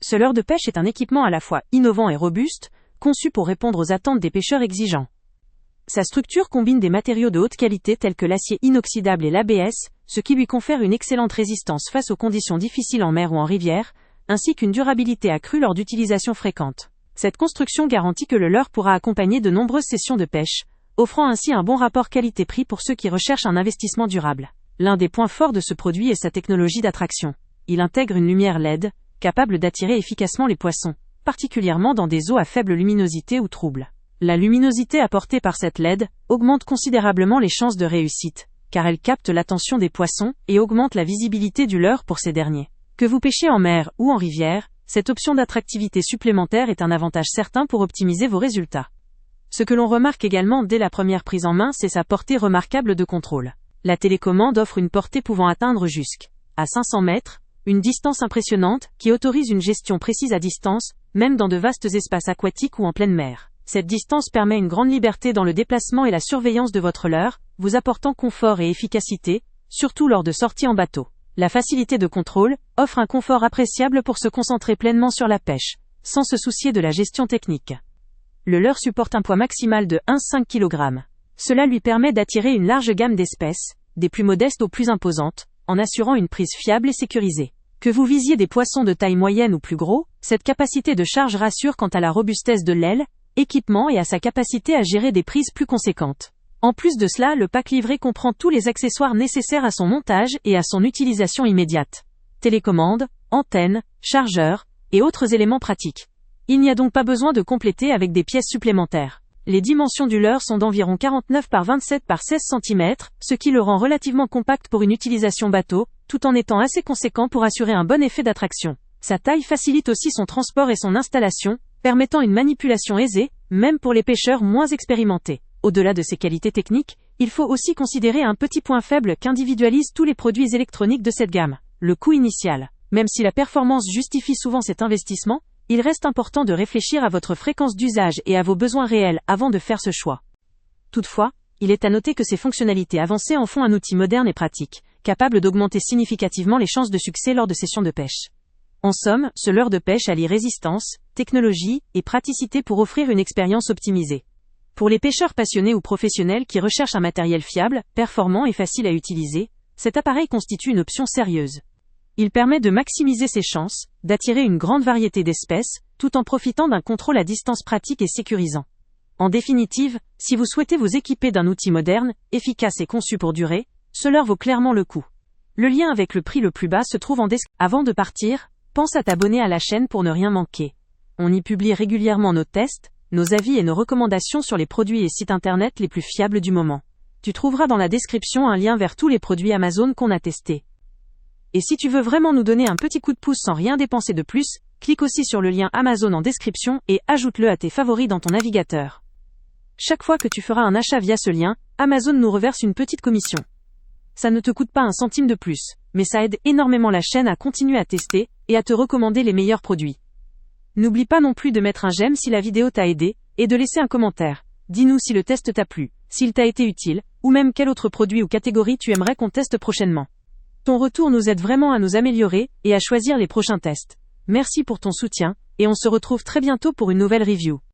Ce leurre de pêche est un équipement à la fois innovant et robuste, conçu pour répondre aux attentes des pêcheurs exigeants. Sa structure combine des matériaux de haute qualité tels que l'acier inoxydable et l'ABS, ce qui lui confère une excellente résistance face aux conditions difficiles en mer ou en rivière, ainsi qu'une durabilité accrue lors d'utilisation fréquente. Cette construction garantit que le leurre pourra accompagner de nombreuses sessions de pêche, offrant ainsi un bon rapport qualité-prix pour ceux qui recherchent un investissement durable. L'un des points forts de ce produit est sa technologie d'attraction. Il intègre une lumière LED, capable d'attirer efficacement les poissons, particulièrement dans des eaux à faible luminosité ou troubles. La luminosité apportée par cette LED augmente considérablement les chances de réussite, car elle capte l'attention des poissons et augmente la visibilité du leurre pour ces derniers. Que vous pêchez en mer ou en rivière, cette option d'attractivité supplémentaire est un avantage certain pour optimiser vos résultats. Ce que l'on remarque également dès la première prise en main, c'est sa portée remarquable de contrôle. La télécommande offre une portée pouvant atteindre jusqu'à 500 mètres, une distance impressionnante qui autorise une gestion précise à distance, même dans de vastes espaces aquatiques ou en pleine mer. Cette distance permet une grande liberté dans le déplacement et la surveillance de votre leurre, vous apportant confort et efficacité, surtout lors de sorties en bateau. La facilité de contrôle offre un confort appréciable pour se concentrer pleinement sur la pêche, sans se soucier de la gestion technique. Le leurre supporte un poids maximal de 1,5 kg. Cela lui permet d'attirer une large gamme d'espèces, des plus modestes aux plus imposantes, en assurant une prise fiable et sécurisée. Que vous visiez des poissons de taille moyenne ou plus gros, cette capacité de charge rassure quant à la robustesse de l'aile, équipement et à sa capacité à gérer des prises plus conséquentes. En plus de cela, le pack livré comprend tous les accessoires nécessaires à son montage et à son utilisation immédiate. Télécommande, antenne, chargeur, et autres éléments pratiques. Il n'y a donc pas besoin de compléter avec des pièces supplémentaires. Les dimensions du leurre sont d'environ 49 par 27 par 16 cm, ce qui le rend relativement compact pour une utilisation bateau, tout en étant assez conséquent pour assurer un bon effet d'attraction. Sa taille facilite aussi son transport et son installation, permettant une manipulation aisée, même pour les pêcheurs moins expérimentés. Au-delà de ses qualités techniques, il faut aussi considérer un petit point faible qu'individualisent tous les produits électroniques de cette gamme, le coût initial. Même si la performance justifie souvent cet investissement, il reste important de réfléchir à votre fréquence d'usage et à vos besoins réels avant de faire ce choix. Toutefois, il est à noter que ces fonctionnalités avancées en font un outil moderne et pratique, capable d'augmenter significativement les chances de succès lors de sessions de pêche. En somme, ce leurre de pêche allie résistance, technologie et praticité pour offrir une expérience optimisée. Pour les pêcheurs passionnés ou professionnels qui recherchent un matériel fiable, performant et facile à utiliser, cet appareil constitue une option sérieuse. Il permet de maximiser ses chances, d'attirer une grande variété d'espèces, tout en profitant d'un contrôle à distance pratique et sécurisant. En définitive, si vous souhaitez vous équiper d'un outil moderne, efficace et conçu pour durer, ce leurre vaut clairement le coup. Le lien avec le prix le plus bas se trouve en description. Avant de partir, pense à t'abonner à la chaîne pour ne rien manquer. On y publie régulièrement nos tests, nos avis et nos recommandations sur les produits et sites internet les plus fiables du moment. Tu trouveras dans la description un lien vers tous les produits Amazon qu'on a testés. Et si tu veux vraiment nous donner un petit coup de pouce sans rien dépenser de plus, clique aussi sur le lien Amazon en description et ajoute-le à tes favoris dans ton navigateur. Chaque fois que tu feras un achat via ce lien, Amazon nous reverse une petite commission. Ça ne te coûte pas un centime de plus, mais ça aide énormément la chaîne à continuer à tester et à te recommander les meilleurs produits. N'oublie pas non plus de mettre un j'aime si la vidéo t'a aidé, et de laisser un commentaire. Dis-nous si le test t'a plu, s'il t'a été utile, ou même quel autre produit ou catégorie tu aimerais qu'on teste prochainement. Ton retour nous aide vraiment à nous améliorer et à choisir les prochains tests. Merci pour ton soutien, et on se retrouve très bientôt pour une nouvelle review.